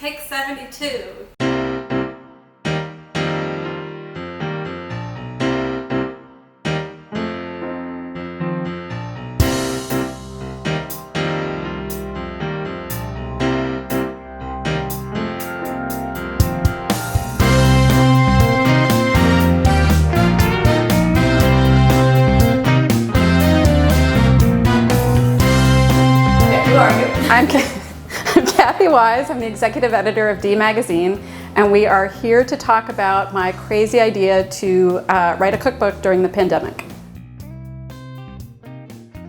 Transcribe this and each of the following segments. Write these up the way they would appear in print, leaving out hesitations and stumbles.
Take 72. Who are you? I'm Kathy Wise. I'm the executive editor of D Magazine, and we are here to talk about my crazy idea to write a cookbook during the pandemic.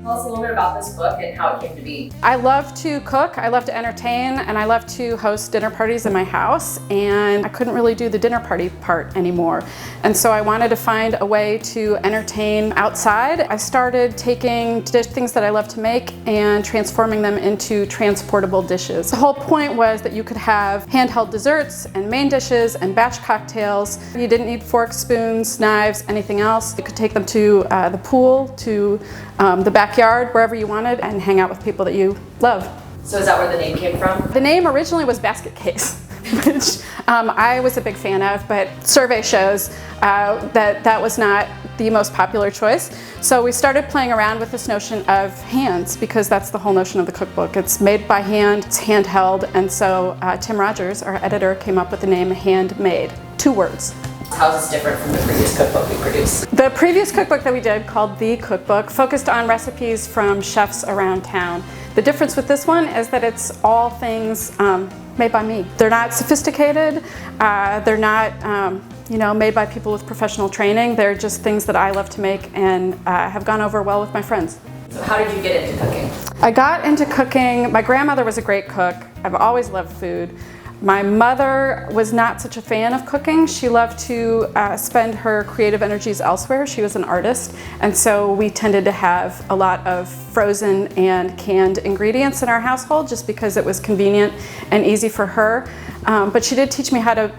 Tell us a little bit about this book and how it came to be. I love to cook, I love to entertain, and I love to host dinner parties in my house, and I couldn't really do the dinner party part anymore. And so I wanted to find a way to entertain outside. I started taking things that I love to make and transforming them into transportable dishes. The whole point was that you could have handheld desserts and main dishes and batch cocktails. You didn't need forks, spoons, knives, anything else. You could take them to the pool, to the backyard, wherever you wanted, and hang out with people that you love. So is that where the name came from? The name originally was Basket Case, which I was a big fan of, but survey shows that was not the most popular choice. So we started playing around with this notion of hands, because that's the whole notion of the cookbook. It's made by hand, it's handheld, and so Tim Rogers, our editor, came up with the name Handmade, 2 words. How is this different from the previous cookbook we produced? The previous cookbook that we did, called The Cookbook, focused on recipes from chefs around town. The difference with this one is that it's all things made by me. They're not sophisticated, they're not made by people with professional training. They're just things that I love to make and have gone over well with my friends. So how did you get into cooking? I got into cooking. My grandmother was a great cook. I've always loved food. My mother was not such a fan of cooking. She loved to spend her creative energies elsewhere. She was an artist, and so we tended to have a lot of frozen and canned ingredients in our household just because it was convenient and easy for her. But she did teach me how to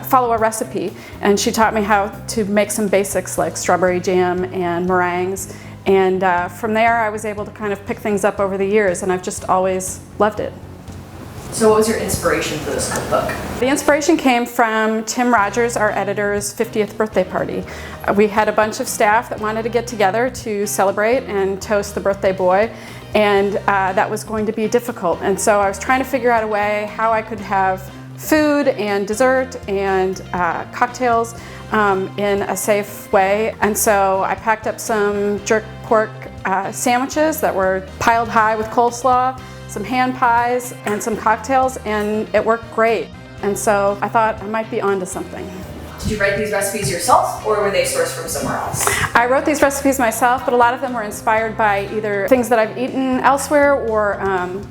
follow a recipe, and she taught me how to make some basics like strawberry jam and meringues. And from there I was able to kind of pick things up over the years, and I've just always loved it. So what was your inspiration for this cookbook? The inspiration came from Tim Rogers, our editor's 50th birthday party. We had a bunch of staff that wanted to get together to celebrate and toast the birthday boy, and that was going to be difficult. And so I was trying to figure out a way how I could have food and dessert and cocktails in a safe way. And so I packed up some jerk pork sandwiches that were piled high with coleslaw, some hand pies, and some cocktails, and it worked great. And so I thought I might be onto something. Did you write these recipes yourself, or were they sourced from somewhere else? I wrote these recipes myself, but a lot of them were inspired by either things that I've eaten elsewhere or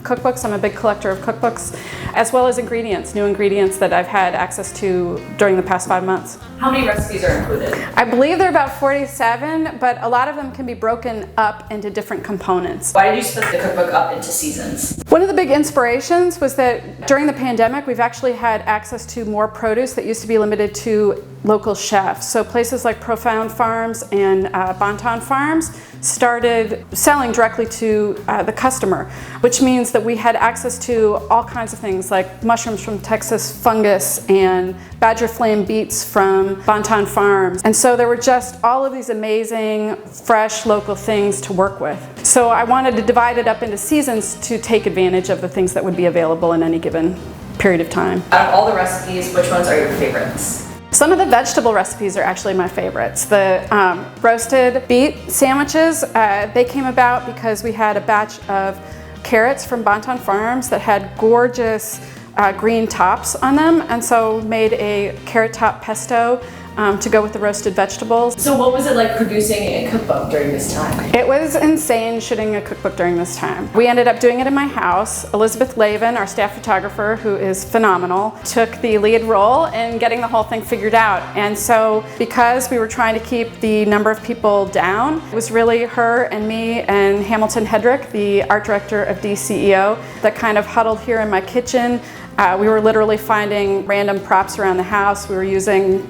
cookbooks. I'm a big collector of cookbooks, as well as ingredients, new ingredients that I've had access to during the past 5 months. How many recipes are included? I believe there are about 47, but a lot of them can be broken up into different components. Why did you split the cookbook up into seasons? One of the big inspirations was that during the pandemic, we've actually had access to more produce that used to be limited to local chefs. So places like Profound Farms and Bonton Farms started selling directly to the customer, which means that we had access to all kinds of things like mushrooms from Texas fungus and badger flame beets from Bonton Farms. And so there were just all of these amazing, fresh, local things to work with. So I wanted to divide it up into seasons to take advantage of the things that would be available in any given period of time. Out of all the recipes, which ones are your favorites? Some of the vegetable recipes are actually my favorites. The roasted beet sandwiches, they came about because we had a batch of carrots from Bonton Farms that had gorgeous green tops on them, and so made a carrot top pesto to go with the roasted vegetables. So what was it like producing a cookbook during this time? It was insane shooting a cookbook during this time. We ended up doing it in my house. Elizabeth Lavin, our staff photographer, who is phenomenal, took the lead role in getting the whole thing figured out. And so because we were trying to keep the number of people down, it was really her and me and Hamilton Hedrick, the art director of DCEO, that kind of huddled here in my kitchen. We were literally finding random props around the house. We were using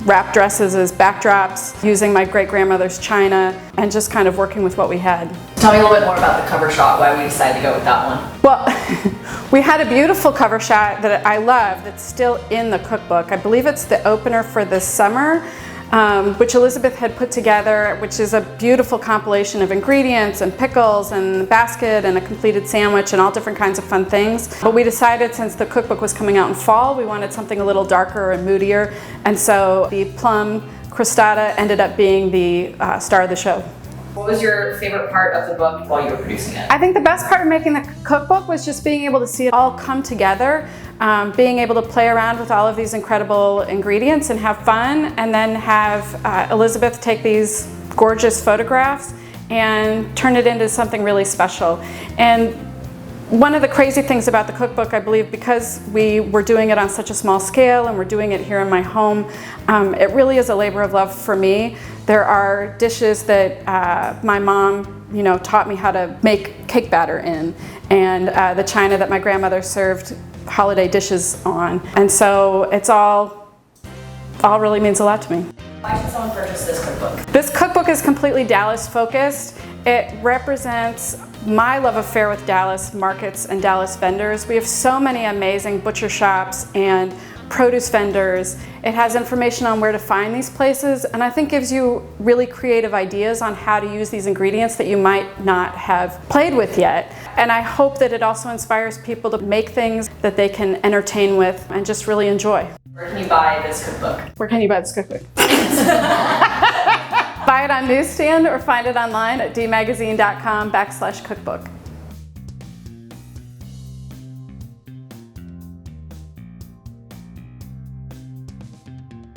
wrap dresses as backdrops, using my great-grandmother's china, and just kind of working with what we had. Tell me a little bit more about the cover shot, why we decided to go with that one. Well, We had a beautiful cover shot that I love that's still in the cookbook. I believe it's the opener for this summer, which Elizabeth had put together, which is a beautiful compilation of ingredients and pickles and a basket and a completed sandwich and all different kinds of fun things. But we decided, since the cookbook was coming out in fall, we wanted something a little darker and moodier, and so the plum crostata ended up being the star of the show. What was your favorite part of the book while you were producing it? I think the best part of making the cookbook was just being able to see it all come together, being able to play around with all of these incredible ingredients and have fun, and then have Elizabeth take these gorgeous photographs and turn it into something really special. And one of the crazy things about the cookbook, I believe, because we were doing it on such a small scale and we're doing it here in my home, it really is a labor of love for me. There are dishes that my mom, taught me how to make cake batter in, and the china that my grandmother served holiday dishes on. And so it's all really means a lot to me. Why should someone purchase this cookbook? This cookbook is completely Dallas focused. It represents my love affair with Dallas markets and Dallas vendors. We have so many amazing butcher shops and produce vendors. It has information on where to find these places, and I think gives you really creative ideas on how to use these ingredients that you might not have played with yet. And I hope that it also inspires people to make things that they can entertain with and just really enjoy. Where can you buy this cookbook? Where can you buy this cookbook? Buy it on newsstand or find it online at dmagazine.com/cookbook.